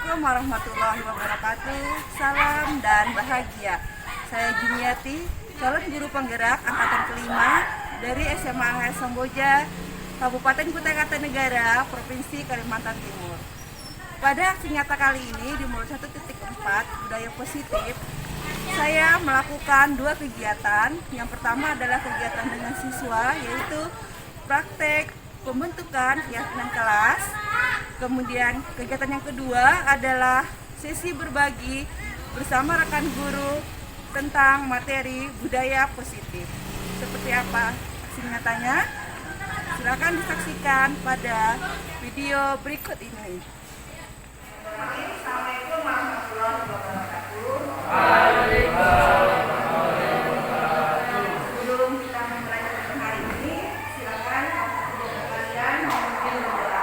Assalamualaikum warahmatullahi wabarakatuh. Salam dan bahagia. Saya Jumiati, calon juru penggerak angkatan kelima dari SMA AHS Samboja, Kabupaten Kutai Kartanegara, Provinsi Kalimantan Timur. Pada aksi nyata kali ini di Modul 1.4 Budaya Positif, saya melakukan dua kegiatan. Yang pertama adalah kegiatan dengan siswa, yaitu praktek pembentukan keyakinan kelas. Kemudian kegiatan yang kedua adalah sesi berbagi bersama rekan guru tentang materi budaya positif. Seperti apa aksi nyatanya? Silakan disaksikan pada video berikut ini. Assalamualaikum warahmatullahi wabarakatuh. Sebelum kita memulai kegiatan hari ini, silakan kalian memimpin doa.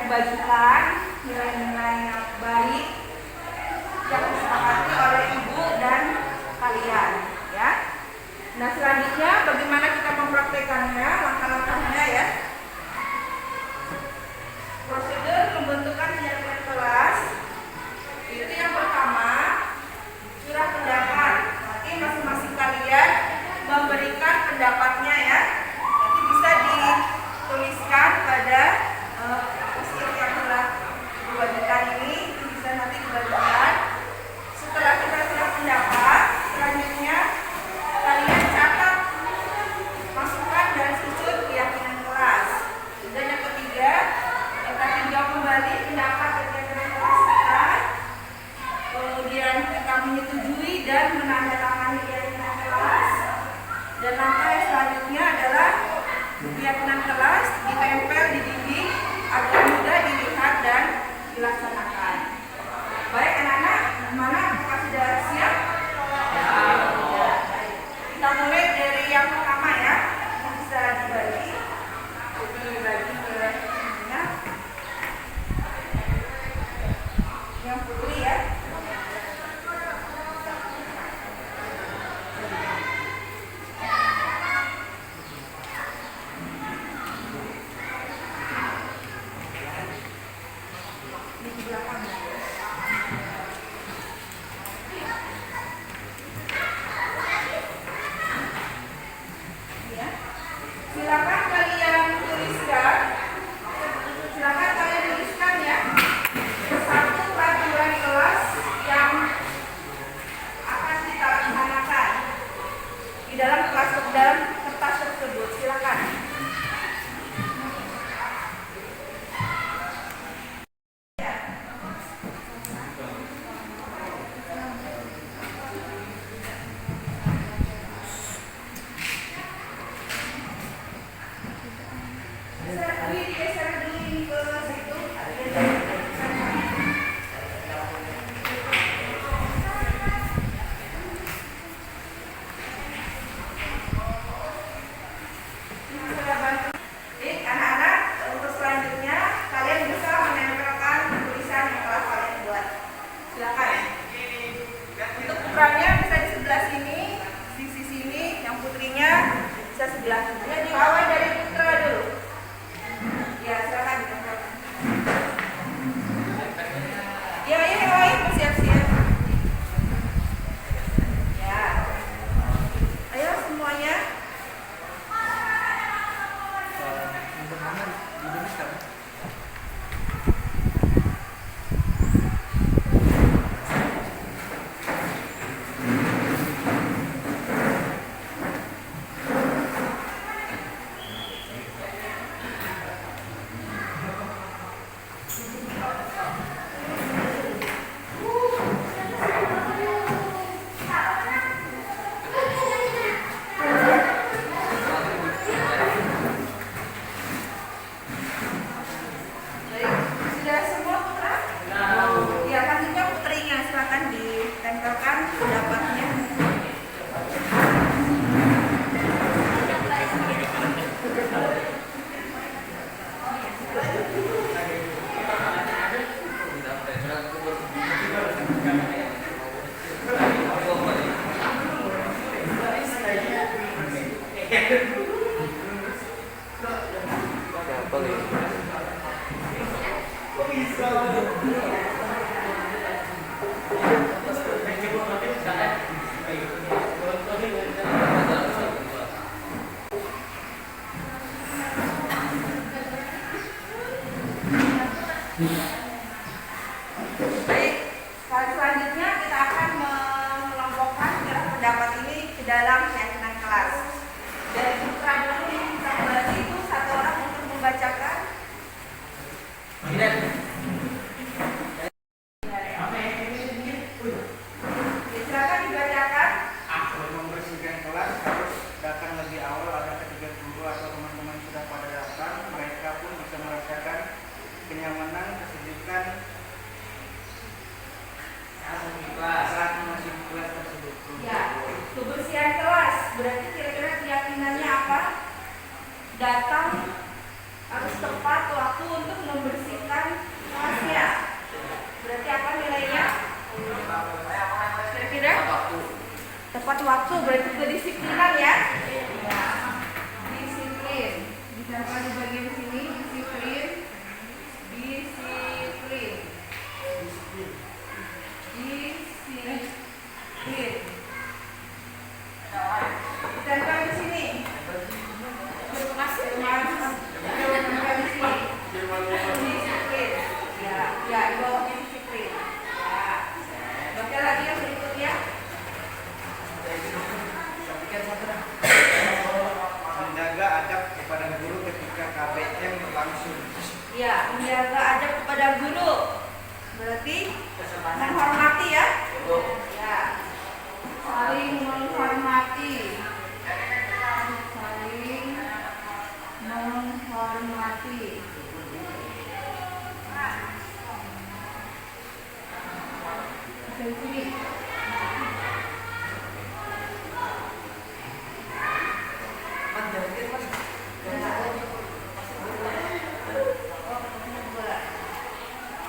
Kebajikan, nilai-nilai yang baik yang disepakati oleh ibu dan kalian, ya. Nah, selanjutnya bagaimana kita mempraktekannya, langkah-langkahnya, ya. Prosedur pembentukan keyakinan kelas itu yang pertama, curah pendapat. Nanti masing-masing kalian memberikan pendapatnya, ya. Nanti bisa dituliskan pada kewajiban ini bisa nanti dibagikan. Setelah kita sudah pendapat, selanjutnya kalian catat masukan dan susun keyakinan kelas. Dan yang ketiga, kita tinjau kembali pendapat dan keyakinan kelas kita. Kemudian kita menyetujui dan menandatangani keyakinan kelas. Dan langkah yang selanjutnya adalah keyakinan kelas ditempel di dinding agar mudah dilihat dan dilaksanakan. Baik anak-anak, mana apakah sudah siap? Ya. Kita mulai dari yang pertama, ya. Bisa dibagi ke yang putri, ya. Dalam kertas tersebut, silakan. Selanjutnya kita akan mengelompokkan gerak pendapat ini ke dalam keyakinan kelas. Dari keterangan yang kita bahas itu satu orang untuk membacakan. Silakan dibacakan. Membersihkan kelas harus datang lebih awal agar ketika guru atau teman-teman sudah pada datang, mereka pun bisa merasakan kenyamanan, kesejukan saat memasuki kelas tersebut. Ya, kebersihan kelas berarti kira-kira keyakinannya apa? Datang harus tepat waktu untuk membersihkan kelasnya. Berarti apa nilainya? Kira-kira? Tepat waktu berarti kedisiplinan ya? Ya. Disiplin. Ditempel di bagian sini disiplin. Disiplin. Disiplin. Ditempel di sini. Ditempel di sini. Disiplin. Ya, di bawahnya disiplin. Ya. Baca lagi yang berikutnya. Menjaga adab kepada guru ketika KBM berlangsung. Ya, menjaga adab kepada guru. Berarti menghormati ya. Ya. Saling menghormati. Saling menghormati. Dari sini.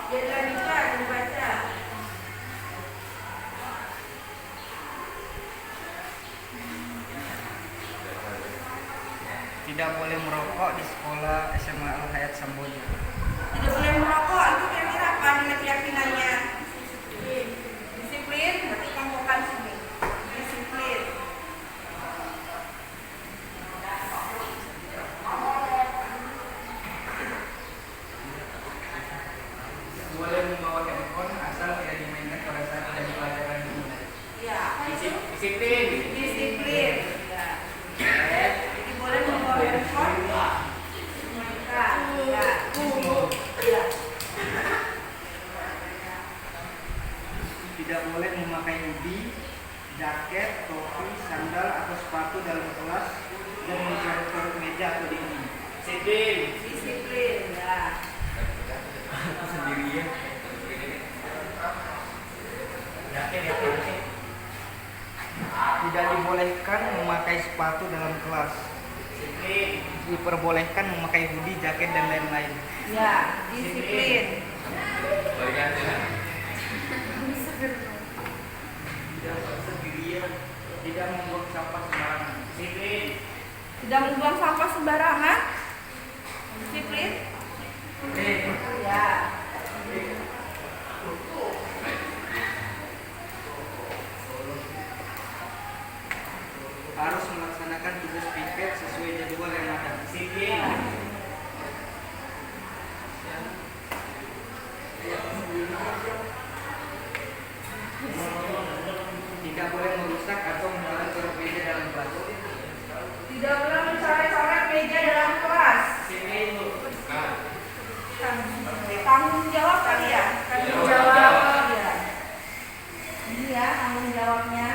Jadi lanjutkan membaca. Tidak boleh merokok di sekolah SMA Al-Hayat Samboja. Tidak boleh merokok itu kira-kira apa nilai keyakinannya? Disiplin, berarti kelompokkan sini. Disiplin. Boleh membawa handphone asal tidak dimainkan pada saat ada pelajaran ini. Ya, apa itu? Disiplin. Disiplin. Ya. Jadi boleh membawa handphone. Mainkan. Ya. Ya. Tidak boleh memakai hoodie, jaket, topi, sandal atau sepatu dalam kelas dan mencoret-coret meja atau dinding. Disiplin. Disiplin. Ya. Sendirian. Tidak dibolehkan memakai sepatu dalam kelas. Diperbolehkan memakai hoodie, jaket dan lain-lain. Ya, disiplin. Tidak membuang sampah sembarangan. Disiplin. Tidak membuang sampah sembarangan. Disiplin. Ya. Harus melaksanakan tugas piket sesuai jadwal yang ada. Disiplin. Tidak boleh merusak atau mencoret-coret meja dalam kelas. Tidak boleh mencoret-coret meja dalam kelas. Tanggung jawab kali ya? Tanggung jawab. Ya. Ini ya tanggung jawabnya.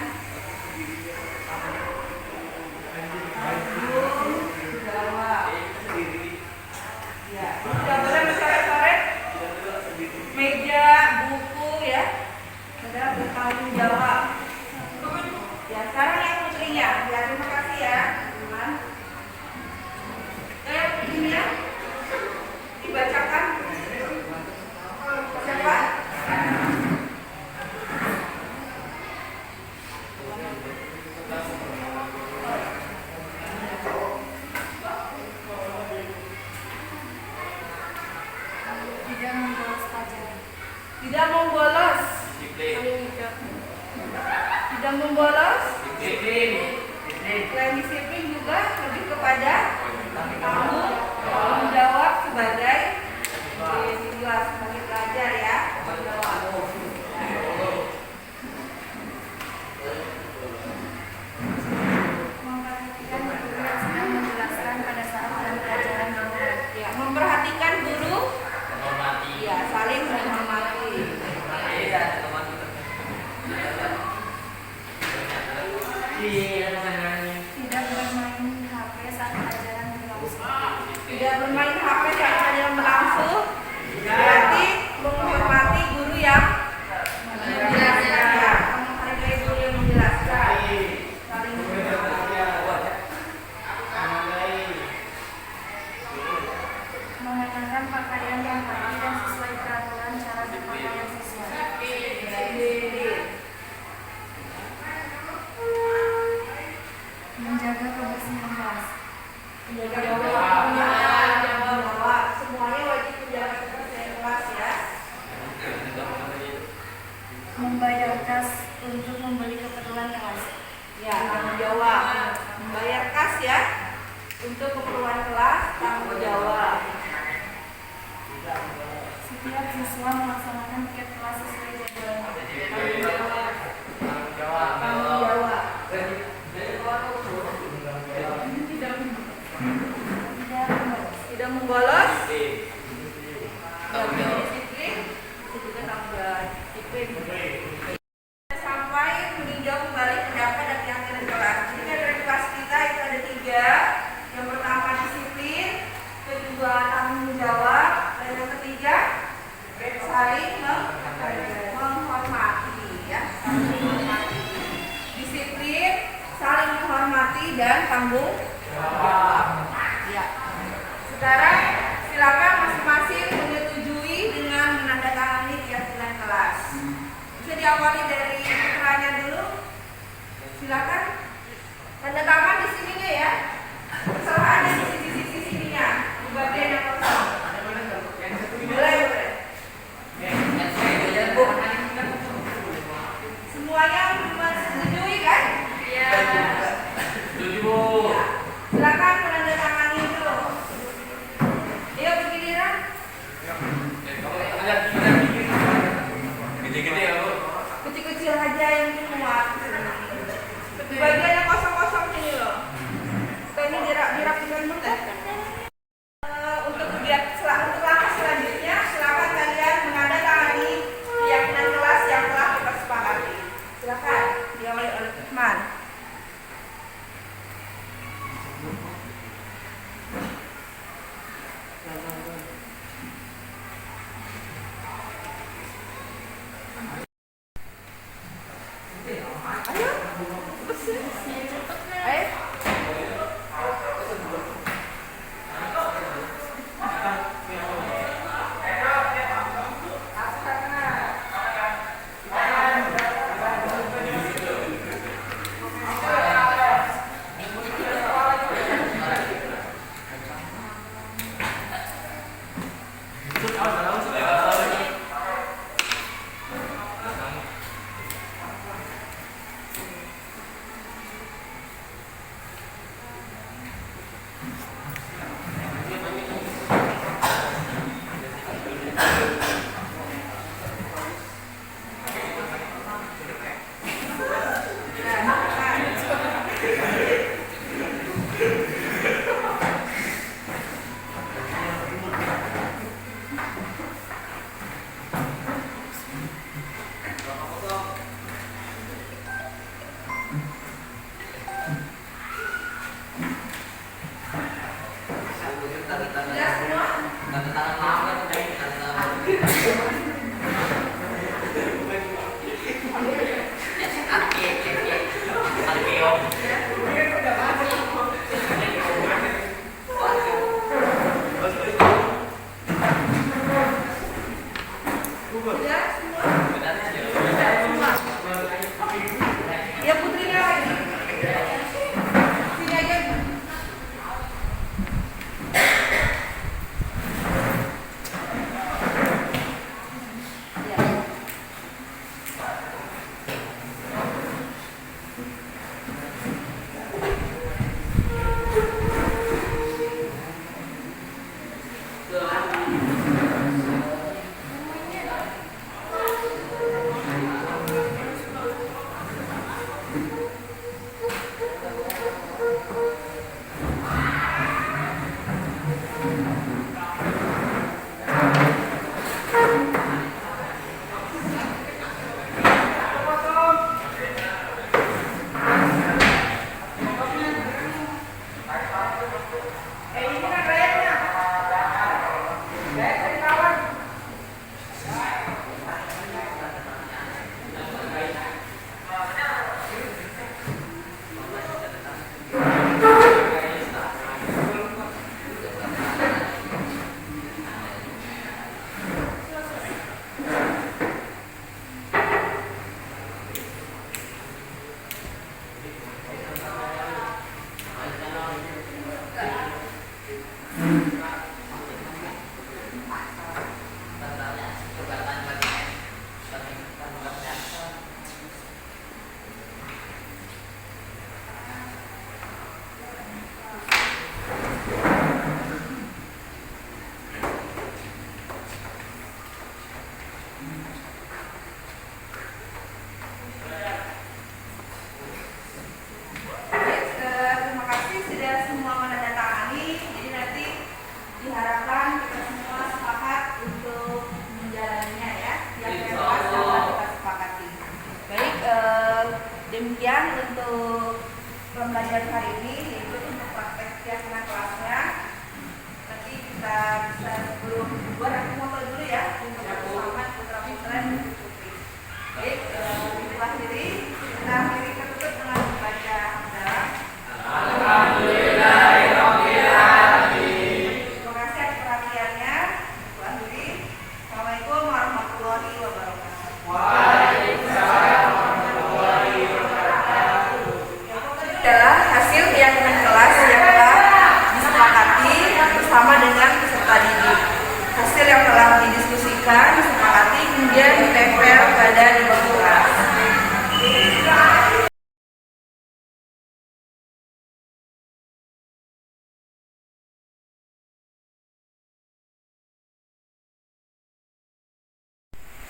Tanggung jawab. Ya. Tidak boleh mencoret-coret meja, buku ya. Sudah bertanggung jawab. Ya, sekarang yang putrinya. Ya, terima kasih ya, teman. Yang putrinya dibacakan. Siapa? Tidak membolos pelajaran. Tidak membolos. Tidak membolos. Selain disiplin juga lebih kepada tanggung jawab sebagai siswa, sebagai pelajar ya. Tanggung jawab. Tidak bermain HP saat pelajaran berlangsung. Tidak bermain HP saat pelajaran berlangsung berarti menghormati guru yang menjelaskan, menghargai guru yang menjelaskan, saling Mengenakan pakaian yang rapi dan sesuai peraturan cara berpakaian siswa. Menjaga kebersihan kelas. menjaga bahwa semuanya wajib menjaga kebersihan kelas ya. Membayar kas untuk membeli keperluan kelas. Ya, tanggung jawab. Membayar kas ya untuk keperluan kelas, tanggung jawab. Setiap siswa melaksanakan tiket kelas sesuai jadwalnya. Tanggung jawab. Tanggung jawab. Tidak membolos. Disiplin. Itu juga tanggung jawab. Disiplin. Sampai meninjau kembali pendapat dan keyakinan kelas. Jadi dari kelas kita itu ada 3. Yang pertama disiplin, kedua tanggung jawab, dan yang ketiga saling menghormati ya, saling menghormati. Disiplin, saling menghormati dan tanggung jawab. Ya. Sekarang silakan masing-masing menyetujui dengan menandatangani keyakinan kelas. Bisa diawali dari putranya dulu. Silakan. Tanda tangan di sininya ya. Kesalahan ada di sisi-sisi sininya, di bagian yang kosong. Mulai. Semuanya menyetujui kan? Iya. Silakan menandatangani dulu. Ayo bergiliran. Kecil-kecil aja yang muat. Di bagian yang kosong-kosong sini loh. Kita ini dirapikan dulu deh. Untuk untuk langkah selanjutnya, silakan kalian menandatangani keyakinan kelas yang telah kita sepakati. Silakan diawali oleh Uthman. Demikian untuk pembelajaran hari ini, yaitu untuk praktek keyakinan kelasnya. Nanti kita bisa sebelum buat aku foto dulu ya untuk bersama putra-putra dan putri. Baik, kita akhiri ketutup dengan membaca hamdalah. Terima kasih atas perhatiannya. Bu akhiri. Assalamualaikum warahmatullahi wabarakatuh. Adalah hasil keyakinan kelas yang telah disepakati bersama dengan peserta didik. Hasil yang telah didiskusikan, disepakati, kemudian ditempel pada di bangku kelas.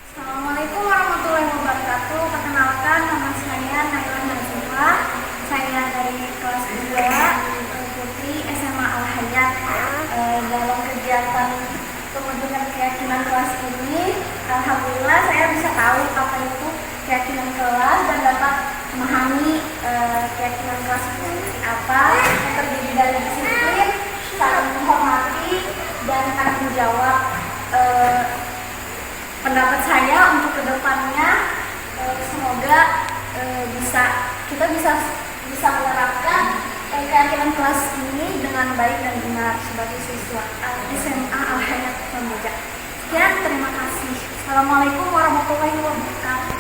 Assalamualaikum warahmatullahi wabarakatuh. Perkenalkan, nama saya Naila Nazifah. Saya dari kelas 2 Putri SMA Al Hayat. Dalam kegiatan pembentukan keyakinan kelas ini, alhamdulillah saya bisa tahu apa itu keyakinan kelas dan dapat memahami keyakinan kelas itu seperti apa, yang terdiri dari disiplin, saling menghormati, dan tanggung jawab. Pendapat saya untuk kedepannya semoga kita bisa menerapkan keyakinan kelas ini dengan baik dan benar sebagai siswa SMA Al Hayat Kamboja. Sekian, terima kasih. Assalamualaikum warahmatullahi wabarakatuh.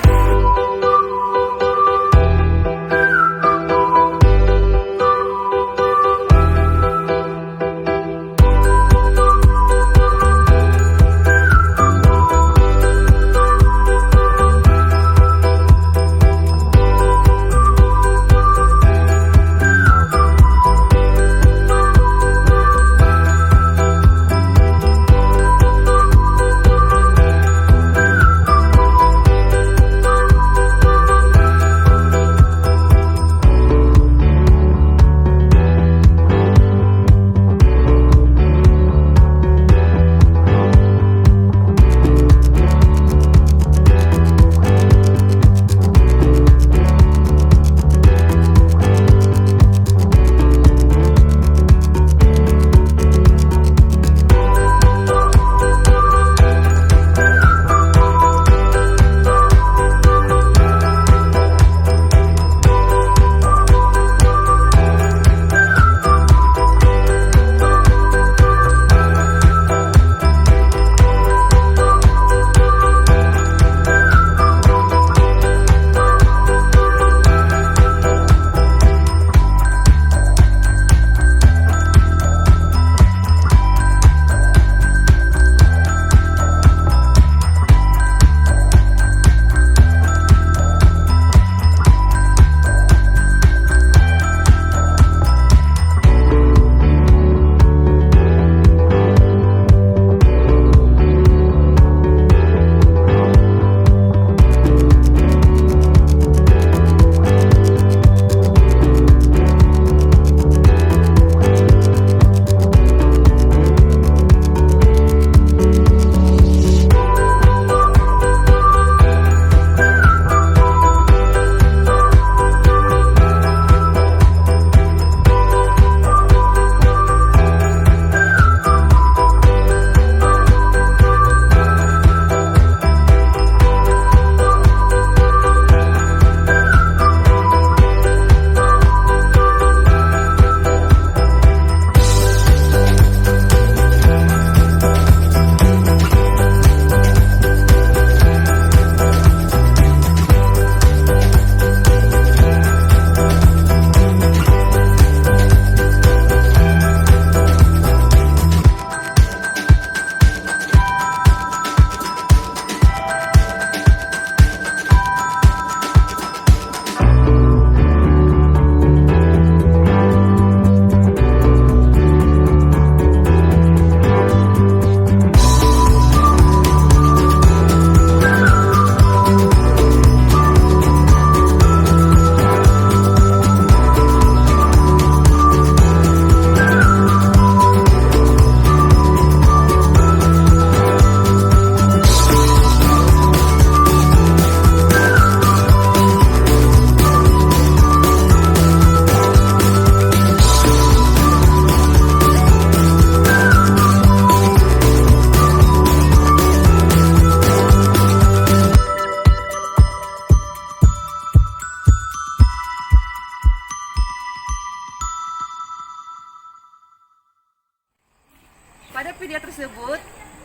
video tersebut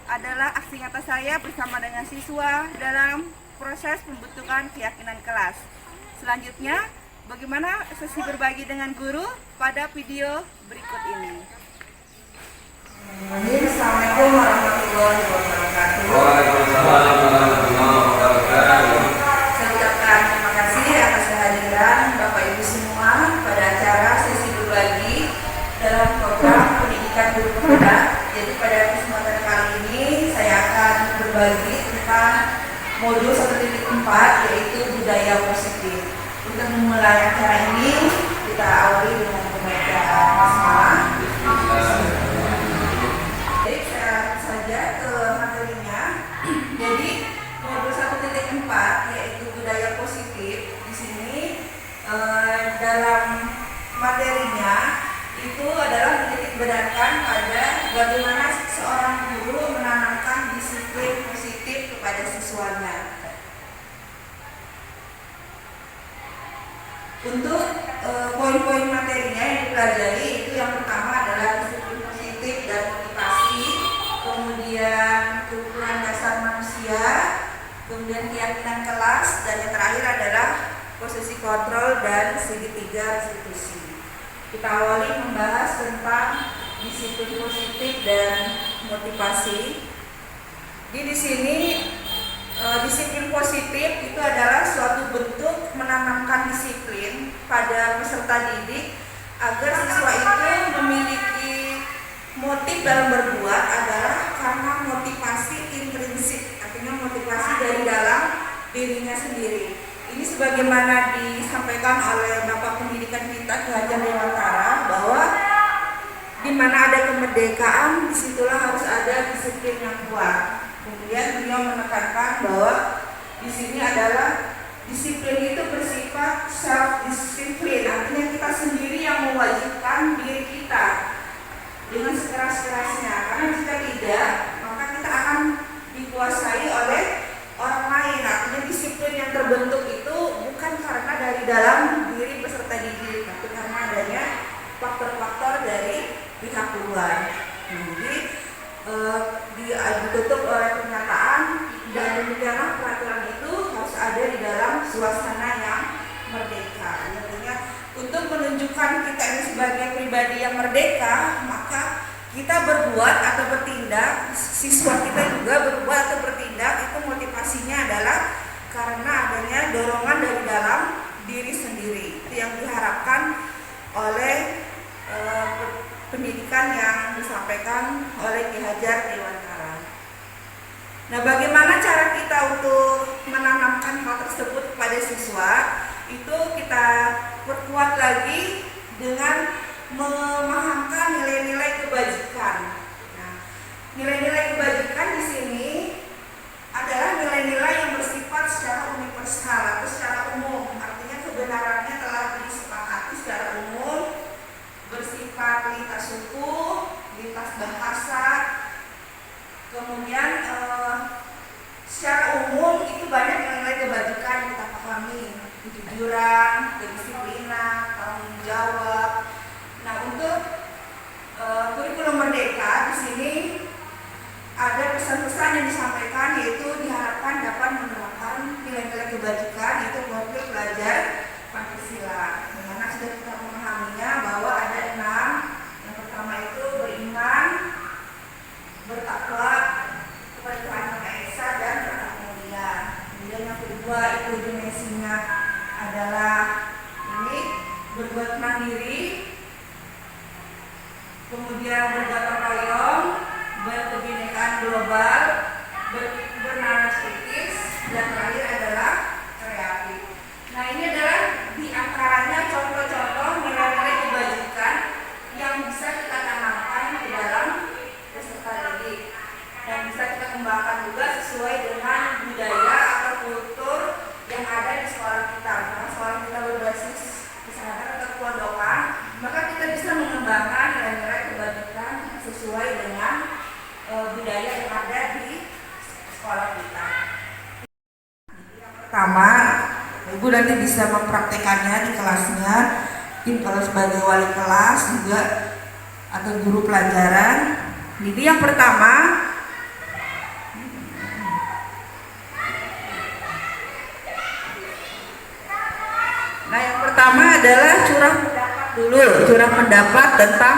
adalah aksi nyata saya bersama dengan siswa dalam proses pembentukan keyakinan kelas. Selanjutnya, bagaimana sesi berbagi dengan guru pada video berikut ini. Assalamualaikum warahmatullahi wabarakatuh. Waalaikumsalam warahmatullahi wabarakatuh. Saya ucapkan terima kasih atas kehadiran Bapak Ibu semua pada acara sesi berbagi dalam program pendidikan guru penggerak. Jadi pada kesempatan kali ini saya akan berbagi tentang modul 1.4 yaitu budaya positif. Untuk memulai acara ini kita awali dengan membaca basmalah. Jadi saya saja ke materinya. Jadi modul 1.4 yaitu budaya positif. Di sini dalam materinya itu adalah menitikberatkan pada bagaimana seorang guru menanamkan disiplin positif kepada siswanya. Untuk poin-poin materinya yang dipelajari itu yang pertama adalah disiplin positif dan motivasi, kemudian keunggulan dasar manusia, kemudian keyakinan kelas, dan yang terakhir adalah posisi kontrol dan segitiga restitusi. Kita awali membahas tentang disiplin positif dan motivasi. Di sini disiplin positif itu adalah suatu bentuk menanamkan disiplin pada peserta didik agar siswa itu memiliki motif dalam berbuat adalah karena motivasi intrinsik, artinya motivasi dari dalam dirinya sendiri. Ini sebagaimana disampaikan oleh Bapak Pendidikan kita Ki Hajar Dewantara bahwa di mana ada kemerdekaan disitulah harus ada disiplin yang kuat. Kemudian beliau menekankan bahwa di sini adalah disiplin itu bersifat self disiplin, artinya kita sendiri yang mewajibkan diri kita dengan sekeras-kerasnya. Karena jika tidak, maka kita akan dikuasai oleh orang lain. Artinya disiplin yang terbentuk itu bukan karena dari dalam diri peserta didik, tapi karena adanya faktor-faktor dari pihak luar. Jadi ditutup oleh pernyataan dan demikianlah peraturan itu harus ada di dalam suasana yang merdeka. Artinya untuk menunjukkan kita ini sebagai pribadi yang merdeka, maka kita berbuat atau bertindak, siswa kita juga berbuat atau bertindak, itu motivasinya adalah karena adanya dorongan dari dalam diri sendiri. Itu yang diharapkan oleh pendidikan yang disampaikan oleh Ki Hajar Dewantara. Nah, bagaimana cara kita untuk menanamkan hal tersebut kepada siswa? Itu kita perkuat lagi dengan memahamkan nilai-nilai kebajikan. Nah, nilai-nilai kebajikan di sini adalah nilai-nilai yang bersifat secara universal atau secara umum. Artinya kebenarannya telah disepakati secara umum, bersifat lintas suku, lintas bahasa. Kemudian secara umum itu banyak nilai-nilai kebajikan yang kita pahami, kejujuran, kedisiplinan, tanggung jawab. Nah, untuk kurikulum merdeka di sini ada pesan-pesan yang disampaikan, yaitu diharapkan dapat menerapkan nilai-nilai kebajikan, yaitu profil pelajar Pancasila. Dimana sudah kita memahaminya bahwa ada 6. Yang pertama itu beriman, bertakwa kepada Tuhan Yang Maha Esa, dan berakhlak mulia. Kemudian yang kedua itu dimensinya adalah ini berbuat mandiri, kemudian bergotong royong, berkebinekaan global, bernaras kritis, dan terakhir adalah kreatif. Nah, ini adalah diantaranya contoh-contoh nilai-nilai kebajikan yang bisa kita tanamkan di dalam peserta didik dan bisa kita kembangkan juga sesuai dengan budaya atau kultur yang ada di sekolah kita. Karena sekolah kita berbasis pesantren atau kepondokan, maka kita bisa mengembangkan nilai-nilai kebajikan sesuai dengan budaya yang ada di sekolah kita. Pertama, Ibu nanti bisa mempraktekannya di kelasnya. Mungkin kalau sebagai wali kelas juga atau guru pelajaran Jadi yang pertama, adalah curah pendapat tentang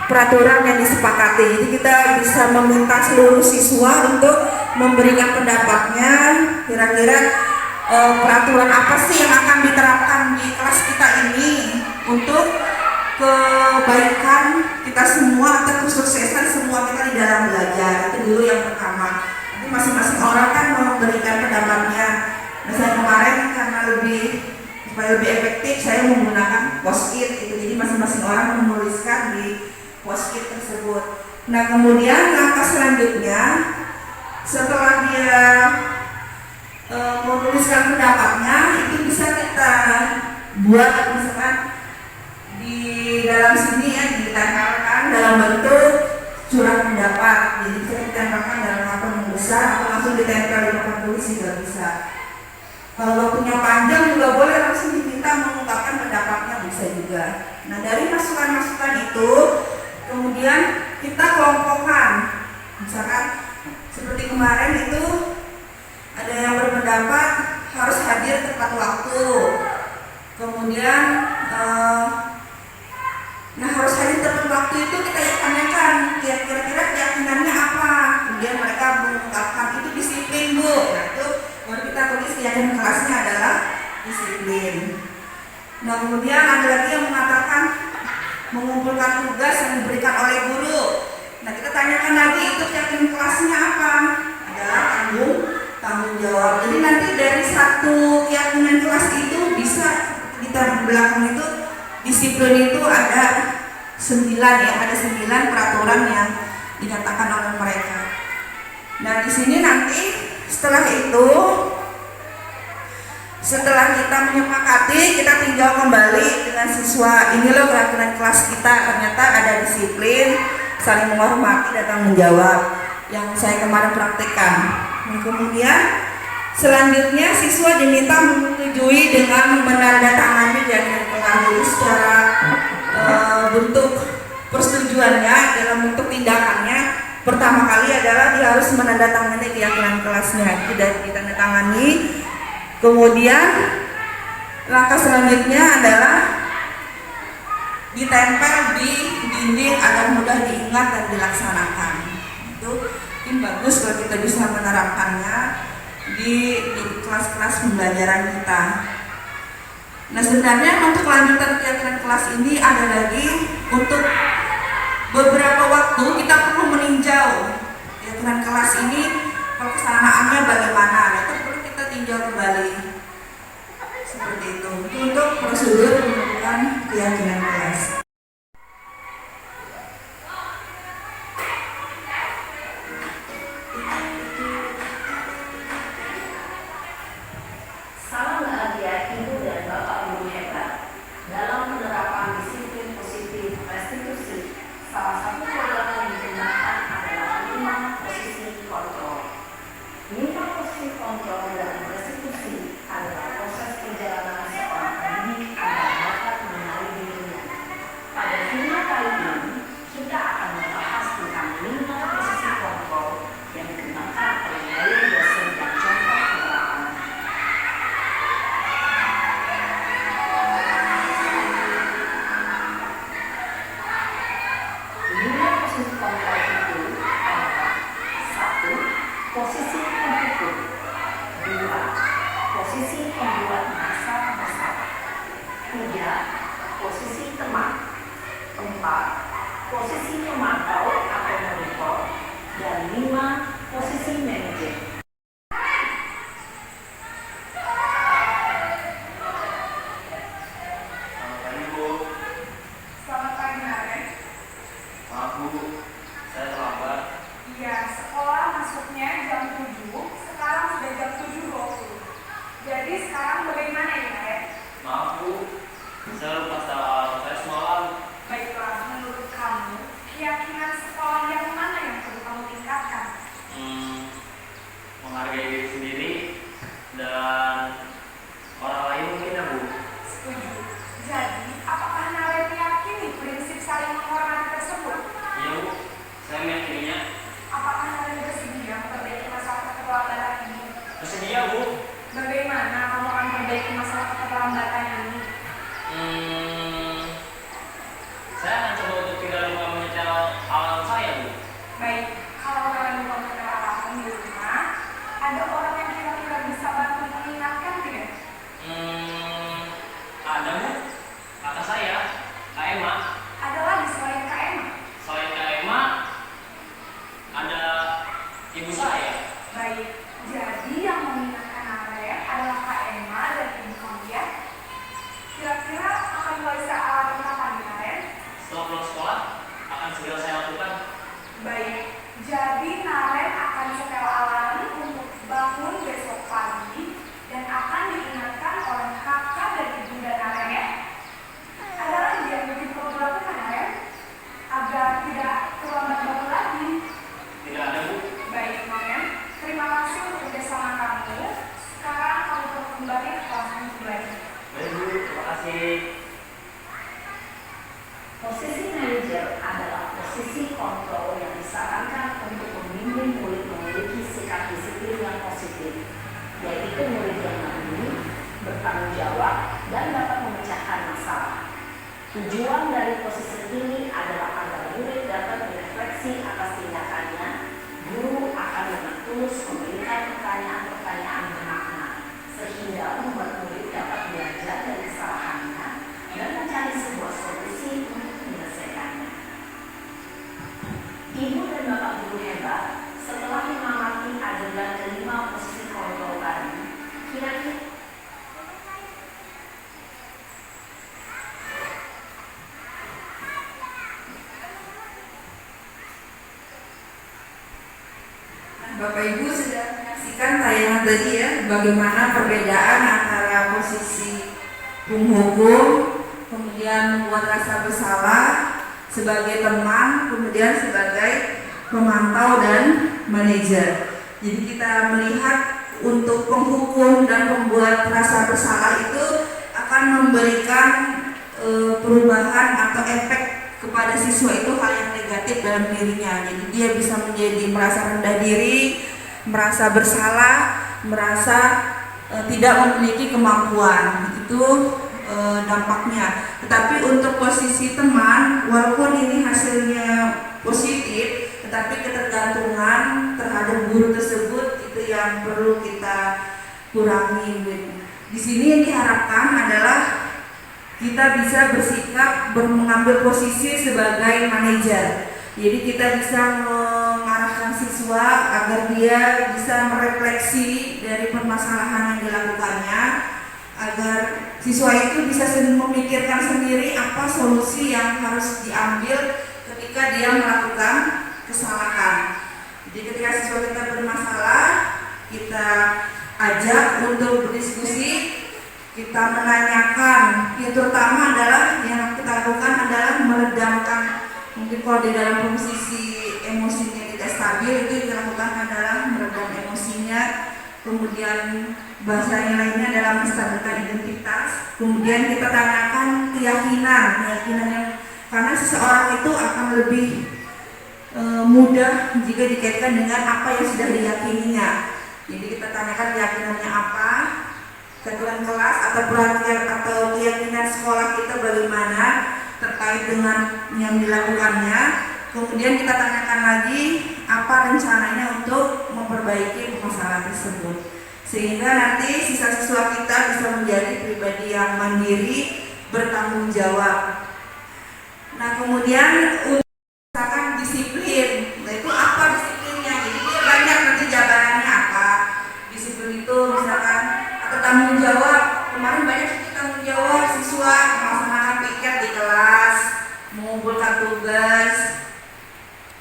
peraturan yang disepakati. Jadi kita bisa meminta seluruh siswa untuk memberikan pendapatnya, kira-kira peraturan apa sih yang akan diterapkan di kelas kita ini untuk kebaikan kita semua atau kesuksesan semua kita di dalam belajar. Itu dulu yang pertama. Nanti masing-masing orang kan memberikan pendapatnya. Nah, saya kemarin karena supaya lebih efektif, saya menggunakan post-it itu. Jadi masing-masing orang menuliskan di post-it tersebut. Nah, kemudian langkah selanjutnya setelah dia menuliskan pendapatnya, itu bisa kita buat misalkan di dalam sini ya, ditempelkan dalam bentuk surat pendapat. Jadi bisa ditempelkan dalam papan besar atau langsung ditempel di papan tulis juga bisa. Kalau waktunya panjang juga boleh langsung diminta mengungkapkan pendapatnya, bisa juga. Nah, dari masukan-masukan itu kemudian kita kelompokkan. Misalkan seperti kemarin itu ada yang berpendapat harus hadir tepat waktu. Kemudian harus hadir tepat waktu itu kita tanyakan kira-kira keyakinannya apa. Kemudian mereka mengungkapkan itu disiplin, Bu. Nah, itu baru kita tulis keyakinan kelasnya adalah disiplin. Nah, kemudian ada lagi yang mengatakan mengumpulkan tugas yang diberikan oleh guru. Nah, kita tanyakan lagi itu keyakinan kelasnya apa? Adalah tanggung jawab. Jadi nanti dari satu keyakinan kelas itu bisa kita belakang itu disiplin itu ada 9 ya, ada 9 peraturan yang dinyatakan oleh mereka. Nah, di sini nanti setelah kita menyepakati, kita tinjau kembali dengan siswa, ini loh keyakinan kelas kita, ternyata ada disiplin, saling menghormati dan tanggung jawab yang saya kemarin praktekkan. Nah, kemudian selanjutnya siswa diminta menyetujui dengan menandatangani keyakinan kelas. Jadi secara bentuk persetujuannya dalam bentuk tindakannya pertama kali adalah dia harus menandatangani keyakinan kelasnya, tidak ditandatangani. Kemudian langkah selanjutnya adalah ditempel di dinding agar mudah diingat dan dilaksanakan. Itu bagus kalau kita bisa menerapkannya di kelas-kelas pembelajaran kita. Nah, sebenarnya untuk kelanjutan keyakinan kelas ini ada lagi untuk beberapa waktu kita perlu meninjau keyakinan kelas ini pelaksanaannya bagaimana. Nah, itu perlu kita tinjau kembali seperti itu untuk prosedur pembentukan keyakinan kelas. Salam bahagia Ibu dan Bapak Guru hebat. Dalam penerapan disiplin positif restitusi, salah satu program yang digunakan adalah 5 posisi kontrol. 5 posisi kontrol dalam restitusi adalah proses perjalanan seorang pendidik agar dapat mengenali dirinya. Pada video kali ini, kita akan membahas tentang 5 posisi kontrol yang digunakan oleh gaya dosen dan contoh penerapan. Posisi kontrol itu adalah 1. Posisi penghukum, 2. Posisi pembuat masalah, 3. Posisi teman, 4. Posisi pemantau atau monitor, dan 5. Posisi manajer. Selamat pagi, Bu. Selamat pagi, Naren. Maaf, Bu, saya terlambat. Iya, sekolah masuknya jam 7, sekarang sudah jam 7.20. Jadi sekarang bagaimana ya, Naren? Maaf, Bu, saya lupa soal saya semalam. Baiklah, menurut kamu, keyakinan sekolah yang mana yang perlu kamu tingkatkan? kegiatan ini? Saya akan coba untuk tidak lupa menyetel alarm saya, Bu. Baik, kalau kalian lupa menyetel alarm di rumah, ada orang yang kira-kira bisa bantu mengingatkan tidak? Ada, Bu. Kata saya, Kak Emma. Ada lagi selain Kak Emma? Selain Kak Emma, ada ibu saya. Baik, jadi yang mengingatkan Naren adalah Kak Emma dan ibu kamu ya. Kira-kira akan mulai saya alarm kapan nih, Naren? Setelah pulang sekolah, akan segera saya lakukan. Baik, jadi Naren akan setel alarm untuk bangun besok pagi dan akan diingatkan oleh kakak dan ibunda Naren ya. Ada lagi yang mungkin perlu dilakukan Naren agar tidak terlambat bangun lagi? Tidak ada, Bu. Baik Naren, terima kasih untuk kerjasama kamu. Sekarang kamu perlu kembali ke kelas untuk belajar. Baik, Bu. Terima kasih. Posisi manajer adalah posisi kontrol yang disarankan untuk membimbing murid memiliki sikap disiplin yang positif, yaitu murid yang mandiri, bertanggung jawab, dan dapat memecahkan masalah. Tujuan dari posisi ini adalah agar murid dapat merefleksi atas tindakannya. Guru akan dengan tulus memberikan pertanyaan-pertanyaan bermakna, sehingga membuat murid dapat belajar dari kesalahannya dan mencari sebuah solusi untuk menyelesaikannya. Ibu dan Bapak Guru hebat, setelah mengamati adegan kelima posisi kontrol tadi, kira-kira Bapak Ibu sudah menyaksikan tayangan tadi ya, bagaimana perbedaan antara posisi penghukum, kemudian membuat rasa bersalah sebagai teman, kemudian sebagai pemantau dan manajer. Jadi kita melihat untuk penghukum dan pembuat rasa bersalah itu akan memberikan perubahan atau efek kepada siswa itu hal yang negatif dalam dirinya. Jadi dia bisa menjadi merasa rendah diri, merasa bersalah, merasa tidak memiliki kemampuan. Itu dampaknya. Tetapi untuk posisi teman, walaupun ini hasilnya positif, tetapi ketergantungan terhadap guru tersebut itu yang perlu kita kurangi. Di sini yang diharapkan adalah kita bisa bersikap mengambil posisi sebagai manajer. Jadi kita bisa mengarahkan siswa agar dia bisa merefleksi dari permasalahan yang dilakukannya, agar siswa itu bisa memikirkan sendiri apa solusi yang harus diambil ketika dia melakukan kesalahan. Jadi ketika siswa kita bermasalah, kita ajak untuk berdiskusi, kita menanyakan. Yang terutama adalah yang kita lakukan adalah meredamkan, mungkin kalau di dalam posisi emosinya tidak stabil, itu yang dilakukan adalah meredam emosinya. Kemudian bahasa lainnya adalah menstabilkan identitas. Kemudian kita tanyakan keyakinan yang karena seseorang itu akan lebih mudah jika dikaitkan dengan apa yang sudah diyakininya. Jadi kita tanyakan keyakinannya apa, keturunan kelas atau keyakinan sekolah kita bagaimana terkait dengan yang dilakukannya. Kemudian kita tanyakan lagi apa rencananya untuk memperbaiki permasalahan tersebut, sehingga nanti siswa-siswa kita bisa menjadi pribadi yang mandiri, bertanggung jawab. Nah kemudian misalkan disiplin, nah itu apa disiplinnya? Jadi dia banyak nanti jabarannya apa. Disiplin itu misalkan atau tanggung jawab. Kemarin banyak tanggung jawab siswa melaksanakan piket di kelas, mengumpulkan tugas,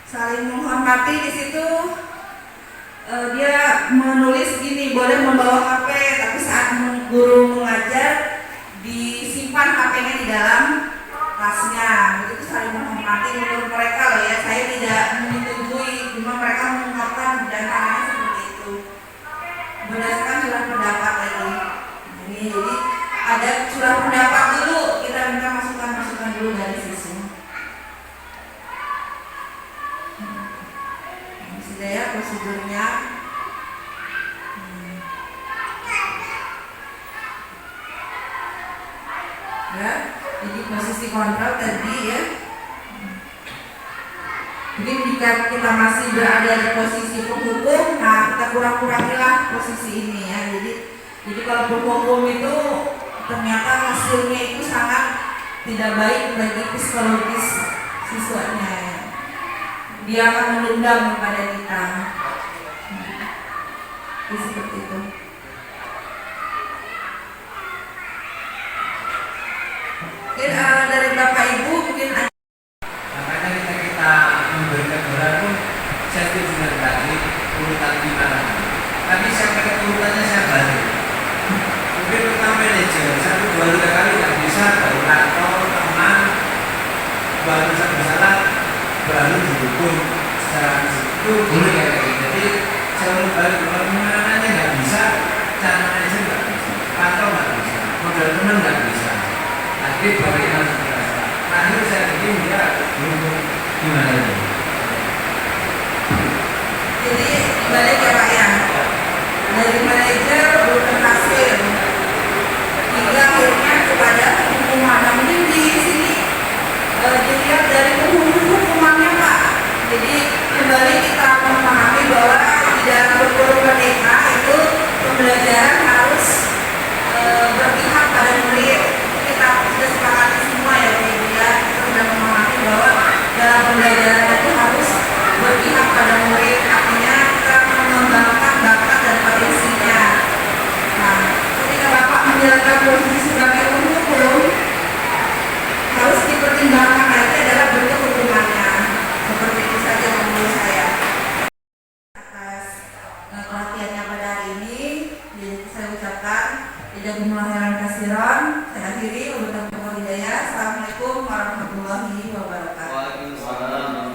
saling menghormati. Di situ dia menulis gini, boleh membawa HP, tapi saat guru mengajar disimpan HP-nya di dalam tasnya. Itu saling menghormati menurut mereka loh ya. Saya tidak menyetujui, cuma mereka mengungkapkan dan caranya seperti itu berdasarkan surat pendapat lagi. Ini jadi ada surat pendapat dulu, kita minta masukan dulu dari siswa. Sudah ya prosedurnya. ya. Jadi posisi kontrol tadi ya. Jadi jika kita masih berada di posisi penghukum, nah kita kurang-kurangilah posisi ini ya. Jadi kalau penghukum itu ternyata hasilnya itu sangat tidak baik bagi psikologis siswanya ya. Dia akan menendam kepada kita. Jadi seperti itu. Mungkin dari Bapak Ibu mungkin ada. Makanya kita memberi teguran pun saya setuju dengan tadi urutan gimana. Tapi saya pakai urutannya saya balik. Mungkin utama manajer 1-2 kali nggak bisa, baru kantor teman, baru satu salah, baru dihukum secara fisik itu boleh ya kayak gitu. Jadi saya mau balik kalau mananya nggak bisa, cara manajer nggak bisa, kantor nggak bisa, modal teman nggak bisa. Tapi bagaimana sebenarnya? Akhir saya bikin dia belum gimana ini? Jadi balik ya Pak ya, dari manajer belum berhasil hingga akhirnya kepada hukuman. Nah, mungkin di sini dilihat dari hukumannya Pak. Jadi kembali kita memahami bahwa di dalam kurikulum merdeka itu pembelajaran harus berpihak pada murid. Kita sudah sepakati semua ya Pak Ibu ya. Kita sudah memahami bahwa dalam pembelajaran itu harus berpihak pada murid, artinya kita mengembangkan bakat dan potensinya. Nah, ketika Bapak menjalankan posisi sebagai penghukum, harus dipertimbangkan lagi adalah bentuk hukumannya. Seperti itu saja menurut saya. Atas perhatiannya pada hari ini, jadi saya ucapkan jazakumullah khairan katsiran. Saya akhiri. Wabillahi hidayah. Assalamualaikum warahmatullahi wabarakatuh. Waalaikumsalam.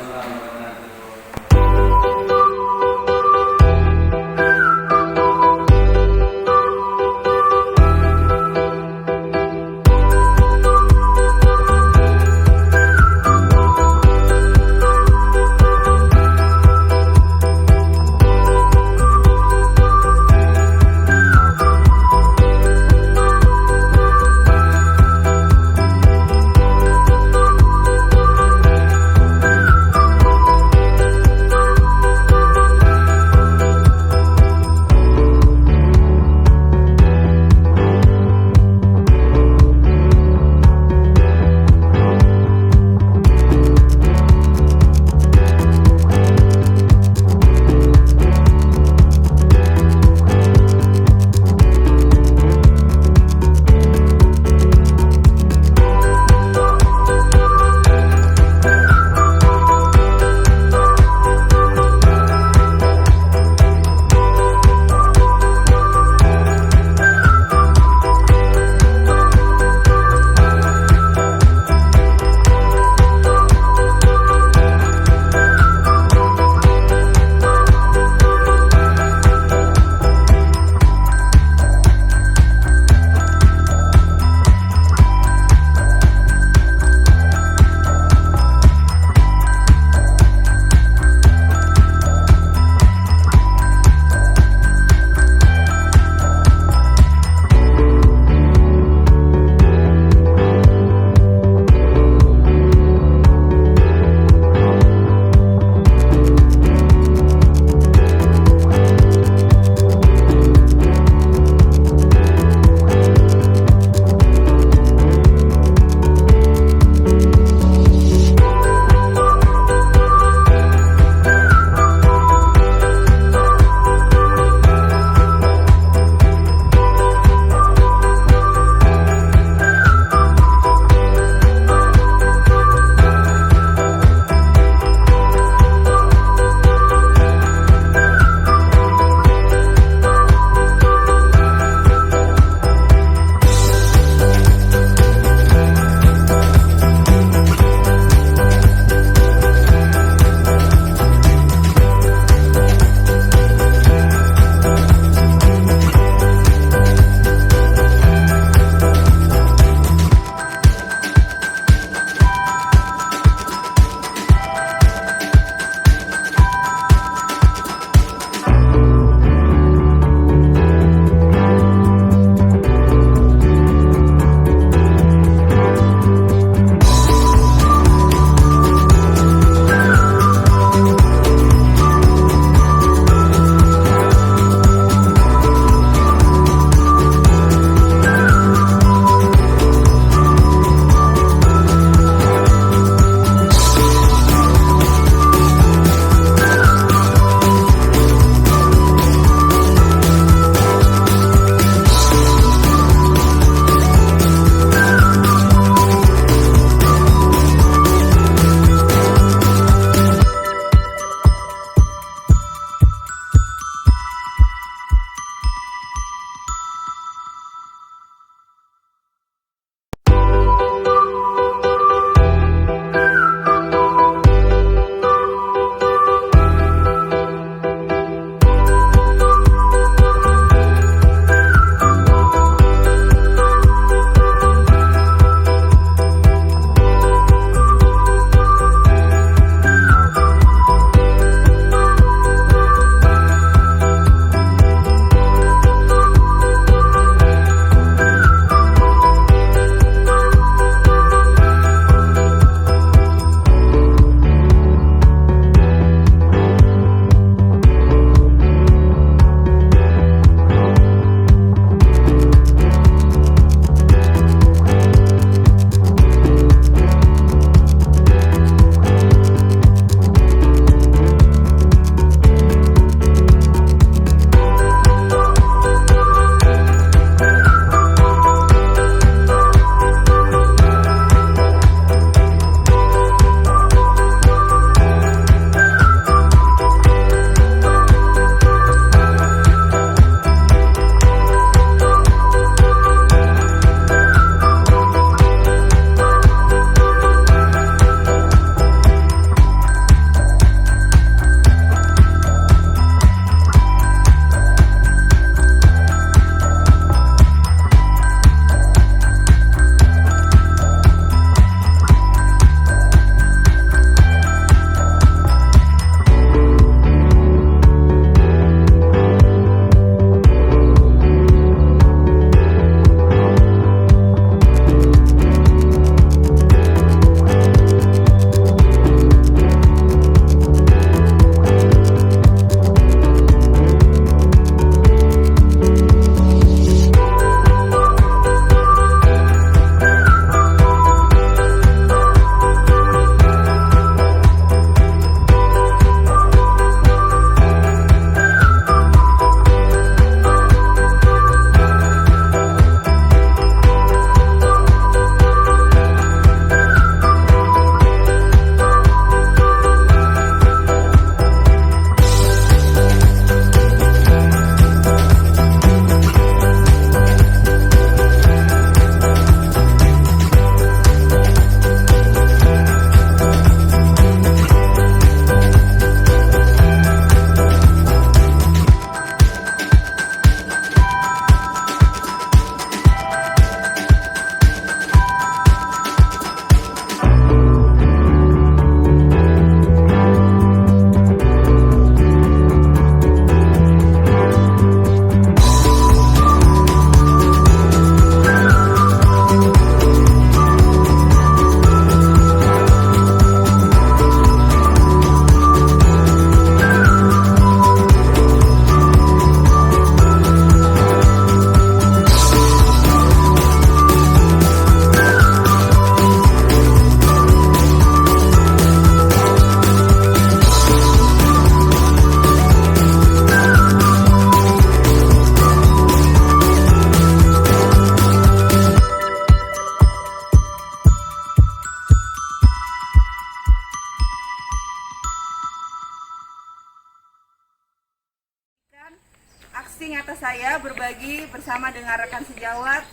saya berbagi bersama dengan rekan sejawat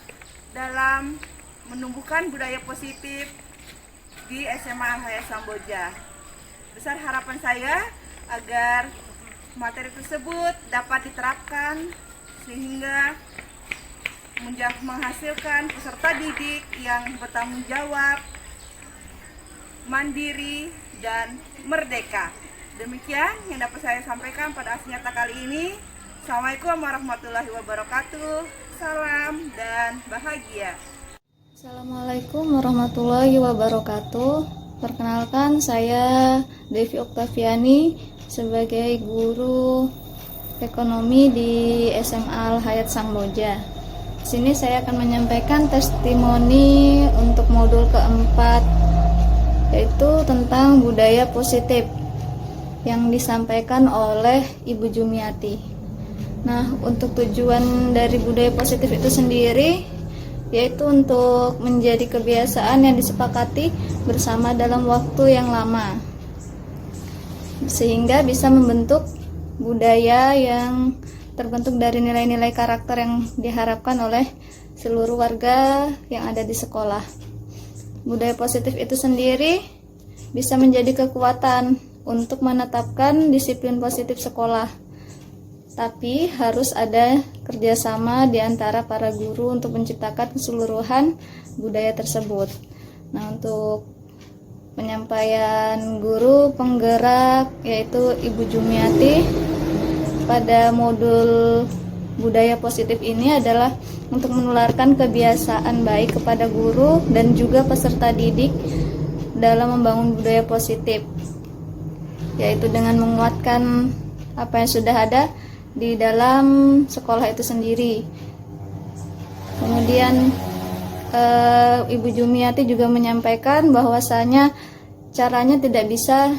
dalam menumbuhkan budaya positif di SMA Al-Hayat Samboja. Besar harapan saya agar materi tersebut dapat diterapkan sehingga menghasilkan peserta didik yang bertanggung jawab, mandiri, dan merdeka. Demikian yang dapat saya sampaikan pada aksi nyata kali ini. Assalamualaikum warahmatullahi wabarakatuh. Salam dan bahagia. Assalamualaikum warahmatullahi wabarakatuh. Perkenalkan, saya Devi Oktaviani sebagai guru ekonomi di SMA Al-Hayat Samboja. Di sini saya akan menyampaikan testimoni untuk modul keempat, yaitu tentang budaya positif yang disampaikan oleh Ibu Jumiati. Nah, untuk tujuan dari budaya positif itu sendiri yaitu untuk menjadi kebiasaan yang disepakati bersama dalam waktu yang lama, sehingga bisa membentuk budaya yang terbentuk dari nilai-nilai karakter yang diharapkan oleh seluruh warga yang ada di sekolah. Budaya positif itu sendiri bisa menjadi kekuatan untuk menetapkan disiplin positif sekolah. Tapi harus ada kerjasama di antara para guru untuk menciptakan keseluruhan budaya tersebut. Nah, untuk penyampaian guru penggerak yaitu Ibu Jumiati pada modul budaya positif ini adalah untuk menularkan kebiasaan baik kepada guru dan juga peserta didik dalam membangun budaya positif, yaitu dengan menguatkan apa yang sudah ada di dalam sekolah itu sendiri. Kemudian Ibu Jumiati juga menyampaikan bahwasanya caranya tidak bisa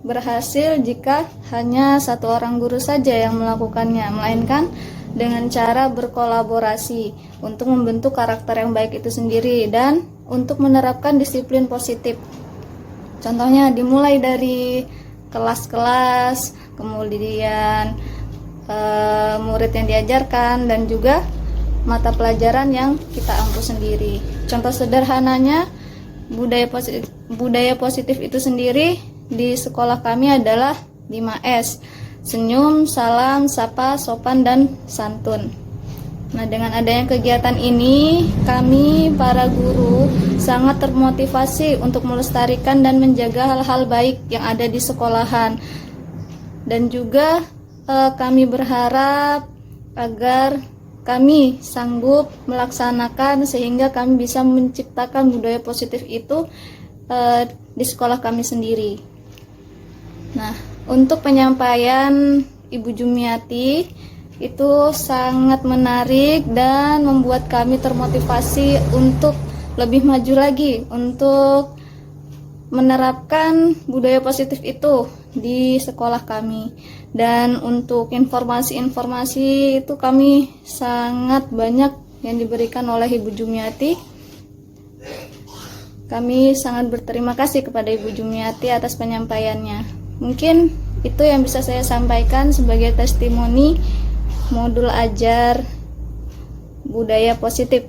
berhasil jika hanya satu orang guru saja yang melakukannya, melainkan dengan cara berkolaborasi untuk membentuk karakter yang baik itu sendiri dan untuk menerapkan disiplin positif. Contohnya dimulai dari kelas-kelas, kemudian murid yang diajarkan, dan juga mata pelajaran yang kita ampu sendiri. Contoh sederhananya budaya positif itu sendiri di sekolah kami adalah 5S: senyum, salam, sapa, sopan, dan santun. Nah, dengan adanya kegiatan ini, kami para guru sangat termotivasi untuk melestarikan dan menjaga hal-hal baik yang ada di sekolahan. Dan juga kami berharap agar kami sanggup melaksanakan sehingga kami bisa menciptakan budaya positif itu di sekolah kami sendiri. Nah, untuk penyampaian Ibu Jumiati itu sangat menarik dan membuat kami termotivasi untuk lebih maju lagi untuk menerapkan budaya positif itu di sekolah kami. Dan untuk informasi-informasi itu kami sangat banyak yang diberikan oleh Ibu Jumiati. Kami sangat berterima kasih kepada Ibu Jumiati atas penyampaiannya. Mungkin itu yang bisa saya sampaikan sebagai testimoni modul ajar budaya positif.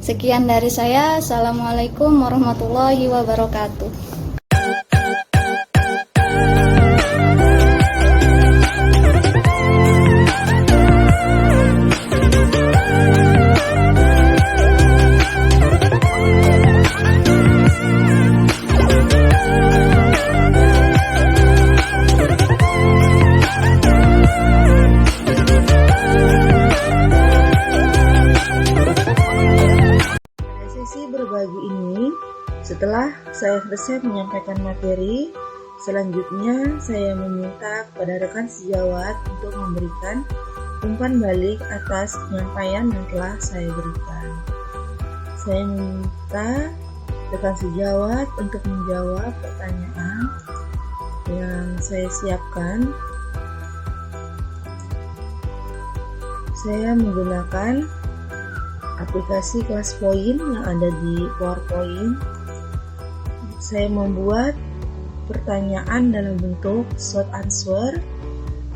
Sekian dari saya. Assalamualaikum warahmatullahi wabarakatuh. Berbagi ini, setelah saya selesai menyampaikan materi, selanjutnya saya meminta kepada rekan sejawat untuk memberikan umpan balik atas penyampaian yang telah saya berikan. Saya meminta rekan sejawat untuk menjawab pertanyaan yang saya siapkan. Saya menggunakan aplikasi kelas poin yang ada di PowerPoint. Saya membuat pertanyaan dalam bentuk short answer.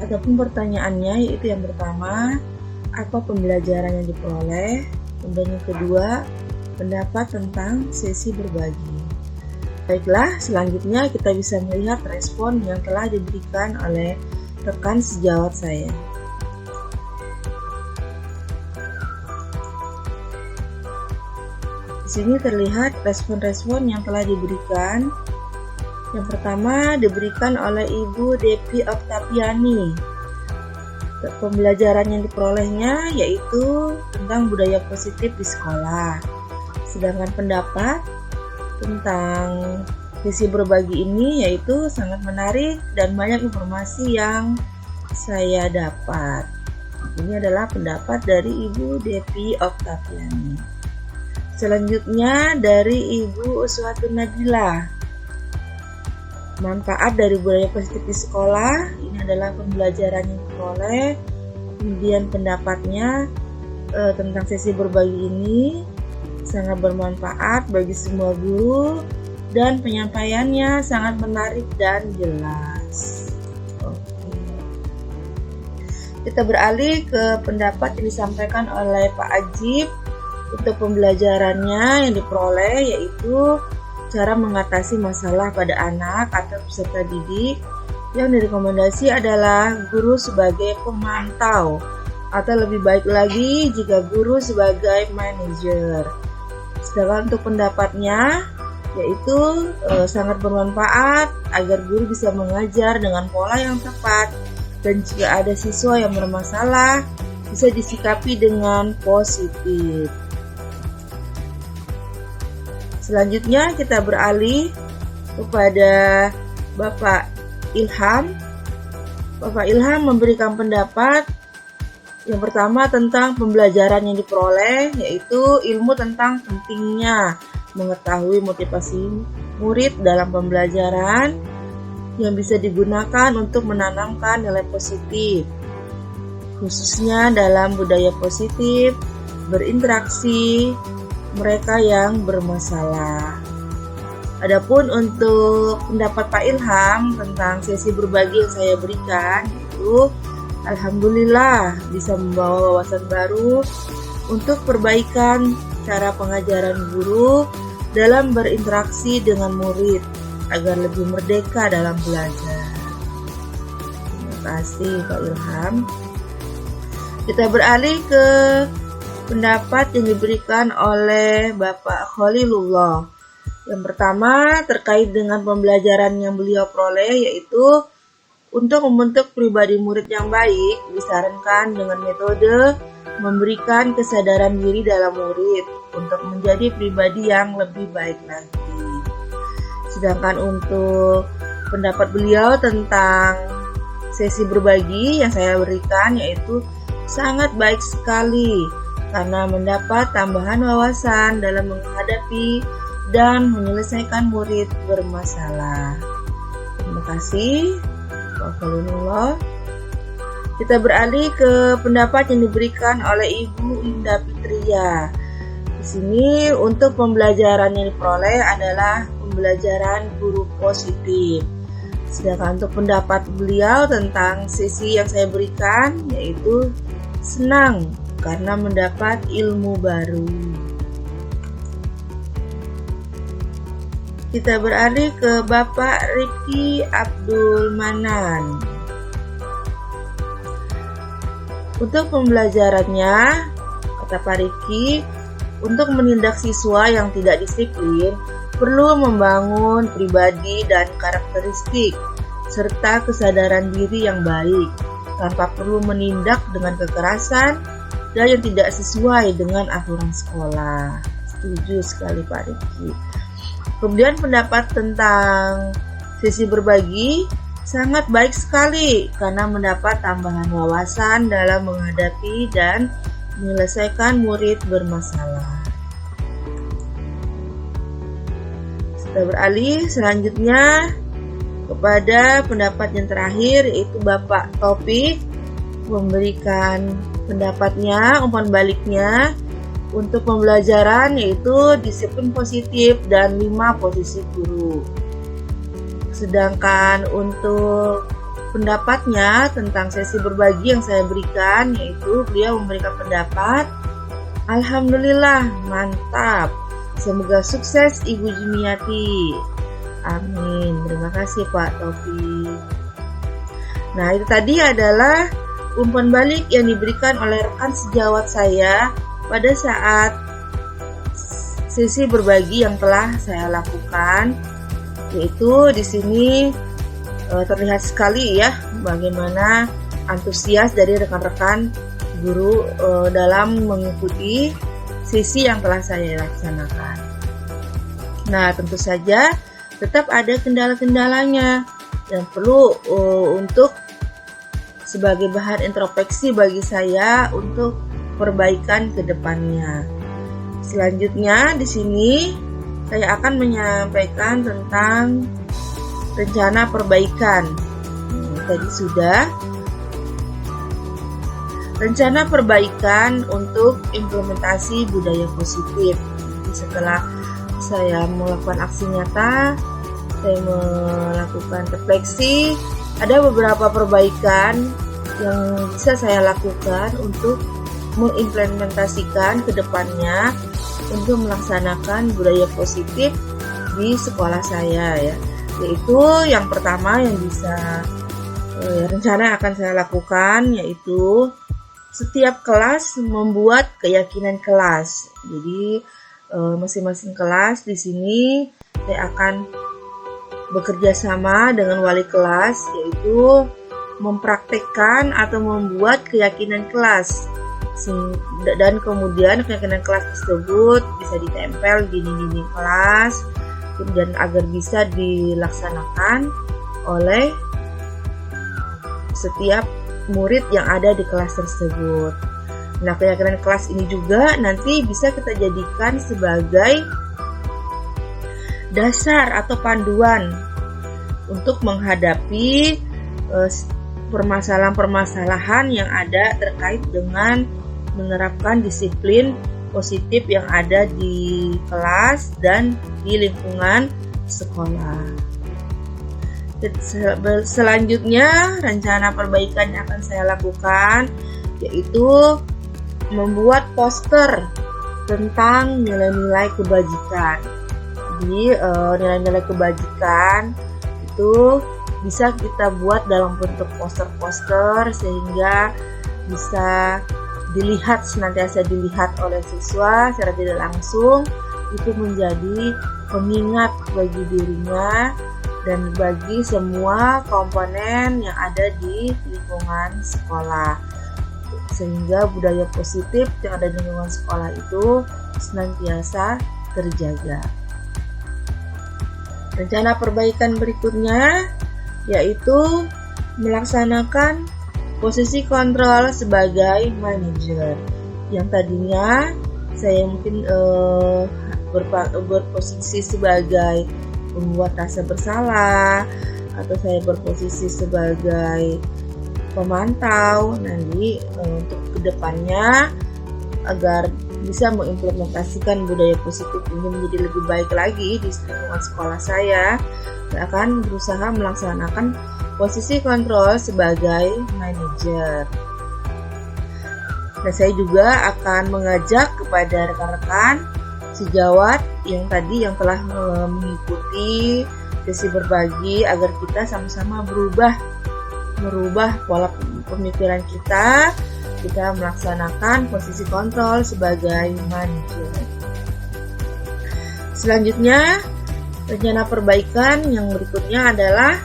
Adapun pertanyaannya yaitu yang pertama, apa pembelajaran yang diperoleh. Kemudian yang kedua, pendapat tentang sesi berbagi. Baiklah, selanjutnya kita bisa melihat respon yang telah diberikan oleh rekan sejawat saya. Di sini terlihat respon-respon yang telah diberikan. Yang pertama diberikan oleh Ibu Depi Oktaviani. Pembelajaran yang diperolehnya yaitu tentang budaya positif di sekolah. Sedangkan pendapat tentang sesi berbagi ini yaitu sangat menarik dan banyak informasi yang saya dapat. Ini adalah pendapat dari Ibu Depi Oktaviani. Selanjutnya dari Ibu Uswatun Nabila. Manfaat dari budaya positif di sekolah, ini adalah pembelajaran yang diperoleh. Kemudian pendapatnya tentang sesi berbagi ini sangat bermanfaat bagi semua guru dan penyampaiannya sangat menarik dan jelas. Oke. Kita beralih ke pendapat yang disampaikan oleh Pak Ajib untuk pembelajarannya yang diperoleh yaitu cara mengatasi masalah pada anak atau peserta didik. Yang direkomendasi adalah guru sebagai pemantau atau lebih baik lagi jika guru sebagai manajer. Sedangkan untuk pendapatnya yaitu sangat bermanfaat agar guru bisa mengajar dengan pola yang tepat dan jika ada siswa yang bermasalah bisa disikapi dengan positif. Selanjutnya kita beralih kepada Bapak Ilham. Bapak Ilham memberikan pendapat yang pertama tentang pembelajaran yang diperoleh yaitu ilmu tentang pentingnya mengetahui motivasi murid dalam pembelajaran yang bisa digunakan untuk menanamkan nilai positif khususnya dalam budaya positif berinteraksi mereka yang bermasalah. Adapun untuk pendapat Pak Ilham tentang sesi berbagi yang saya berikan itu alhamdulillah bisa membawa wawasan baru untuk perbaikan cara pengajaran guru dalam berinteraksi dengan murid agar lebih merdeka dalam belajar. Terima kasih Pak Ilham. Kita beralih ke pendapat yang diberikan oleh Bapak Khalilullah. Yang pertama terkait dengan pembelajaran yang beliau peroleh yaitu untuk membentuk pribadi murid yang baik disarankan dengan metode memberikan kesadaran diri dalam murid untuk menjadi pribadi yang lebih baik lagi. Sedangkan untuk pendapat beliau tentang sesi berbagi yang saya berikan yaitu sangat baik sekali karena mendapat tambahan wawasan dalam menghadapi dan menyelesaikan murid bermasalah. Terima kasih Pak Khalilullah. Kita beralih ke pendapat yang diberikan oleh Ibu Indah Fitria. Di sini untuk pembelajaran yang diperoleh adalah pembelajaran guru positif. Sedangkan untuk pendapat beliau tentang sesi yang saya berikan yaitu senang karena mendapat ilmu baru. Kita beralih ke Bapak Rifki Abdul Manan. Untuk pembelajarannya, kata Pak Rifki, untuk menindak siswa yang tidak disiplin, perlu membangun pribadi dan karakteristik, serta kesadaran diri yang baik, tanpa perlu menindak dengan kekerasan dan yang tidak sesuai dengan aturan sekolah. Setuju sekali Pak Rifki. Kemudian pendapat tentang sesi berbagi sangat baik sekali karena mendapat tambahan wawasan dalam menghadapi dan menyelesaikan murid bermasalah. Kita beralih selanjutnya kepada pendapat yang terakhir yaitu Bapak Topik memberikan pendapatnya, umpan baliknya untuk pembelajaran yaitu disiplin positif dan 5 posisi guru. Sedangkan untuk pendapatnya tentang sesi berbagi yang saya berikan, yaitu beliau memberikan pendapat, alhamdulillah, mantap. Semoga sukses Ibu Jumiati. Amin. Terima kasih Pak Taufik. Nah, itu tadi adalah umpan balik yang diberikan oleh rekan sejawat saya pada saat sesi berbagi yang telah saya lakukan. Yaitu di sini terlihat sekali ya bagaimana antusias dari rekan-rekan guru dalam mengikuti sesi yang telah saya laksanakan. Nah, tentu saja tetap ada kendala-kendalanya dan perlu untuk sebagai bahan introspeksi bagi saya untuk perbaikan ke depannya. Selanjutnya di sini saya akan menyampaikan tentang rencana perbaikan. Tadi sudah. Rencana perbaikan untuk implementasi budaya positif. Setelah saya melakukan aksi nyata, saya melakukan refleksi, ada beberapa perbaikan yang bisa saya lakukan untuk mengimplementasikan ke depannya untuk melaksanakan budaya positif di sekolah saya ya. Yaitu yang pertama yang bisa rencana akan saya lakukan yaitu setiap kelas membuat keyakinan kelas. Jadi masing-masing kelas di sini saya akan bekerja sama dengan wali kelas yaitu mempraktekkan atau membuat keyakinan kelas. Dan kemudian keyakinan kelas tersebut bisa ditempel di dinding kelas dan agar bisa dilaksanakan oleh setiap murid yang ada di kelas tersebut. Nah, keyakinan kelas ini juga nanti bisa kita jadikan sebagai dasar atau panduan untuk menghadapi permasalahan-permasalahan yang ada terkait dengan menerapkan disiplin positif yang ada di kelas dan di lingkungan sekolah. Selanjutnya, rencana perbaikan yang akan saya lakukan yaitu membuat poster tentang nilai-nilai kebajikan. Jadi nilai-nilai kebajikan itu bisa kita buat dalam bentuk poster-poster sehingga bisa senantiasa dilihat oleh siswa secara tidak langsung. Itu menjadi pengingat bagi dirinya dan bagi semua komponen yang ada di lingkungan sekolah, sehingga budaya positif yang ada di lingkungan sekolah itu senantiasa terjaga. Rencana perbaikan berikutnya yaitu melaksanakan posisi kontrol sebagai manajer. Yang tadinya saya mungkin berposisi sebagai membuat rasa bersalah atau saya berposisi sebagai pemantau. Nanti untuk kedepannya agar bisa mengimplementasikan budaya positif ini menjadi lebih baik lagi di lingkungan sekolah saya akan berusaha melaksanakan posisi kontrol sebagai manajer. Dan saya juga akan mengajak kepada rekan-rekan sejawat yang telah mengikuti sesi berbagi agar kita sama-sama merubah pola pemikiran kita melaksanakan posisi kontrol sebagai manajer. Selanjutnya, rencana perbaikan yang berikutnya adalah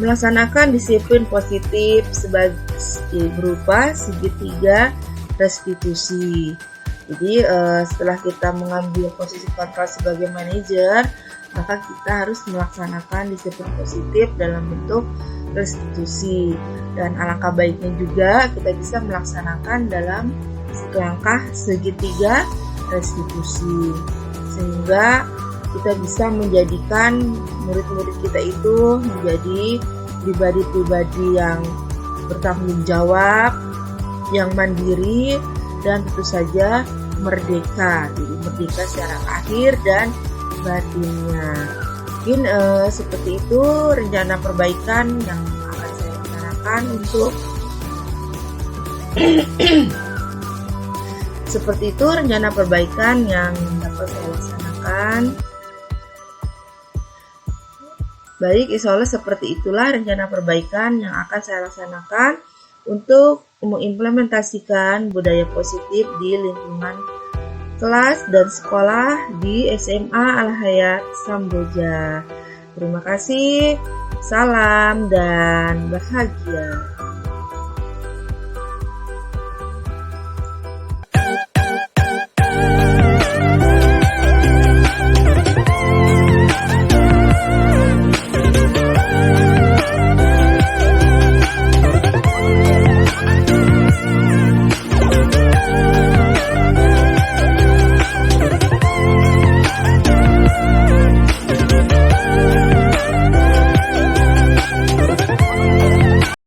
melaksanakan disiplin positif berupa segitiga restitusi. Jadi setelah kita mengambil posisi kontrol sebagai manajer, maka kita harus melaksanakan disiplin positif dalam bentuk restitusi. Dan alangkah baiknya juga kita bisa melaksanakan dalam langkah segitiga restitusi, sehingga kita bisa menjadikan murid-murid kita itu menjadi pribadi-pribadi yang bertanggung jawab, yang mandiri, dan tentu saja merdeka. Jadi merdeka secara lahir dan batinnya. Mungkin seperti itu rencana perbaikan yang akan saya laksanakan untuk seperti itu rencana perbaikan yang dapat saya laksanakan. Baik, insyaallah seperti itulah rencana perbaikan yang akan saya laksanakan untuk mengimplementasikan budaya positif di lingkungan kelas dan sekolah di SMA Al-Hayat Samboja. Terima kasih, salam dan bahagia.